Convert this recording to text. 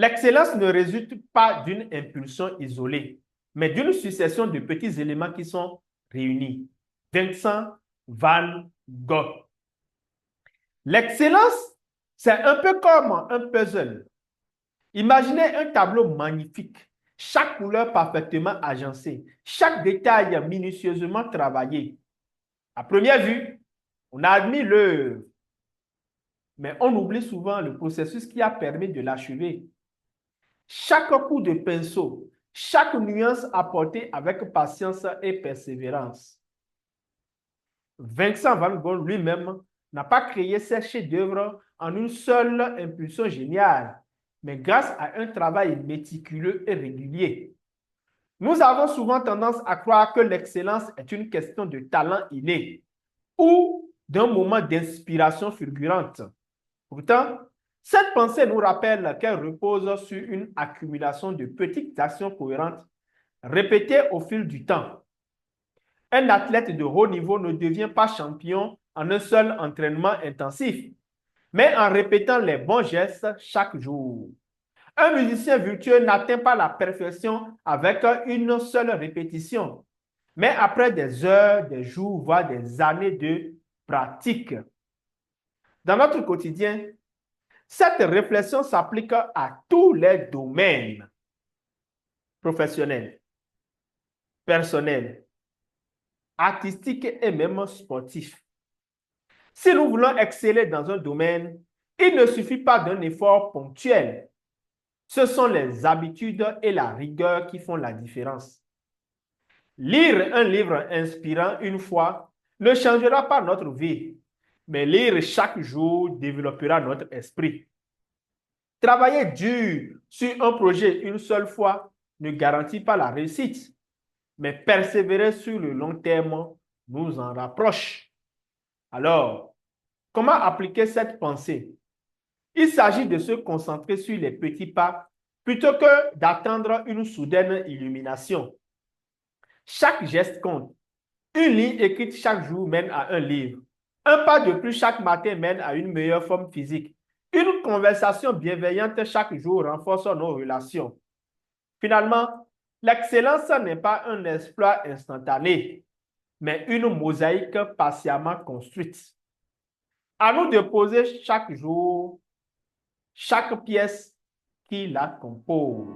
L'excellence ne résulte pas d'une impulsion isolée, mais d'une succession de petits éléments qui sont réunis. Vincent van Gogh. L'excellence, c'est un peu comme un puzzle. Imaginez un tableau magnifique, chaque couleur parfaitement agencée, chaque détail minutieusement travaillé. À première vue, on admire l'œuvre, mais on oublie souvent le processus qui a permis de l'achever. Chaque coup de pinceau, chaque nuance apportée avec patience et persévérance. Vincent van Gogh lui-même n'a pas créé ses chefs-d'œuvre en une seule impulsion géniale, mais grâce à un travail méticuleux et régulier. Nous avons souvent tendance à croire que l'excellence est une question de talent inné ou d'un moment d'inspiration fulgurante. Pourtant, cette pensée nous rappelle qu'elle repose sur une accumulation de petites actions cohérentes répétées au fil du temps. Un athlète de haut niveau ne devient pas champion en un seul entraînement intensif, mais en répétant les bons gestes chaque jour. Un musicien virtueux n'atteint pas la perfection avec une seule répétition, mais après des heures, des jours, voire des années de pratique. Dans notre quotidien, cette réflexion s'applique à tous les domaines professionnels, personnels, artistiques et même sportifs. Si nous voulons exceller dans un domaine, il ne suffit pas d'un effort ponctuel. Ce sont les habitudes et la rigueur qui font la différence. Lire un livre inspirant une fois ne changera pas notre vie, mais lire chaque jour développera notre esprit. Travailler dur sur un projet une seule fois ne garantit pas la réussite, mais persévérer sur le long terme nous en rapproche. Alors, comment appliquer cette pensée? Il s'agit de se concentrer sur les petits pas plutôt que d'attendre une soudaine illumination. Chaque geste compte. Une ligne écrite chaque jour mène à un livre. Un pas de plus chaque matin mène à une meilleure forme physique. Une conversation bienveillante chaque jour renforce nos relations. Finalement, l'excellence n'est pas un exploit instantané, mais une mosaïque patiemment construite. À nous de poser chaque jour chaque pièce qui la compose.